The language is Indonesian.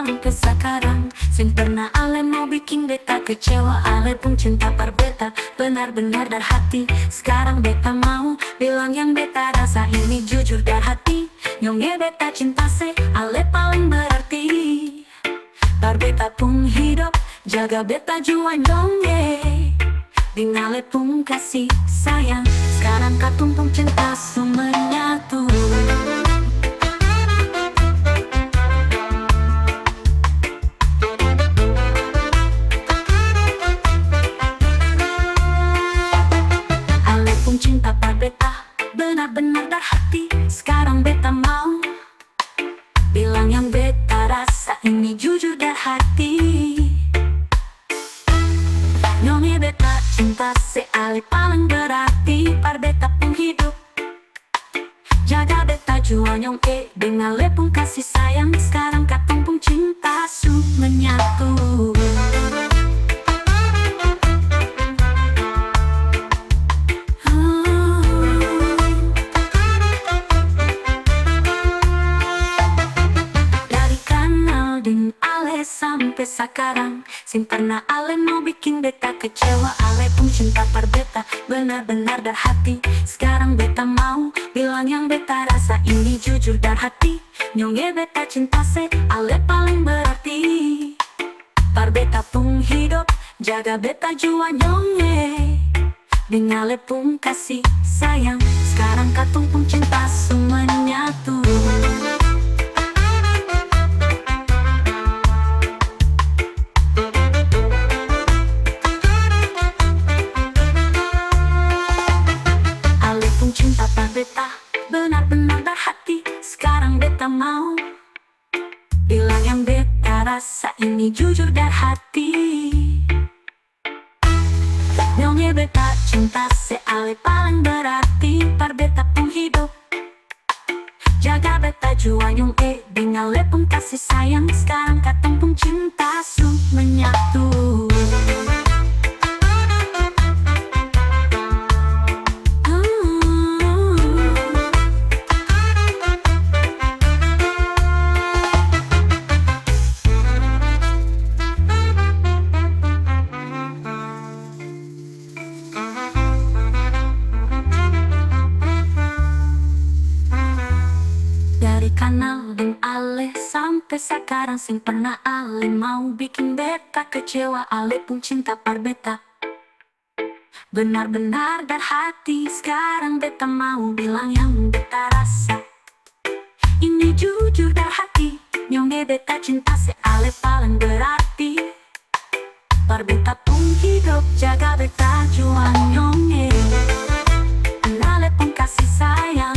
sampai sekarang. Sin pernah ale mau bikin beta kecewa. Ale pun cinta par beta benar-benar dari hati. Sekarang beta mau bilang yang beta rasa ini jujur dari hati. Nyonge beta cinta se ale paling berarti. Par beta pun hidup jaga beta jua nyonge. Dengan ale pun kasih sayang. Sekarang katumpung cinta semua menyatu. Ale pun cinta par beta benar-benar dari hati. Sekarang beta mau bilang yang beta rasa ini jujur dari hati. Nyonge beta cinta se ale paling berarti. Par beta pun hidup jaga beta jua nyonge. Dengan ale pun kasih sayang. Sekarang katong pun cinta su menyatu. Dari kenal dengan ale sampai sekarang. Sin pernah ale mau bikin beta kecewa. Ale pun cinta par beta benar-benar dari hati. Sekarang beta mau bilang yang beta rasa ini jujur dari hati. Nyonge beta cinta se ale paling berarti. Par beta pun hidup jaga beta jua nyonge. Dengan ale pun kasih sayang. Sekarang katong pun cinta semua nyatu. Cinta par beta benar-benar dari hati. Sekarang beta mau bilang yang beta rasa ini jujur dari hati. Nyonge beta cinta se ale paling berarti. Par beta pun hidup jaga beta jua nyonge. Dengan ale pun kasih sayang. Sekarang katong pun cinta su menyatu. Dari kenal dengan ale sampai sekarang. Sin pernah ale mau bikin beta kecewa. Ale pun cinta par beta benar-benar dari hati. Sekarang beta mau bilang yang beta rasa ini jujur dari hati. Nyonge beta cinta se ale paling berarti. Par beta pun hidup jaga beta jua nyonge. Ale pun kasih sayang.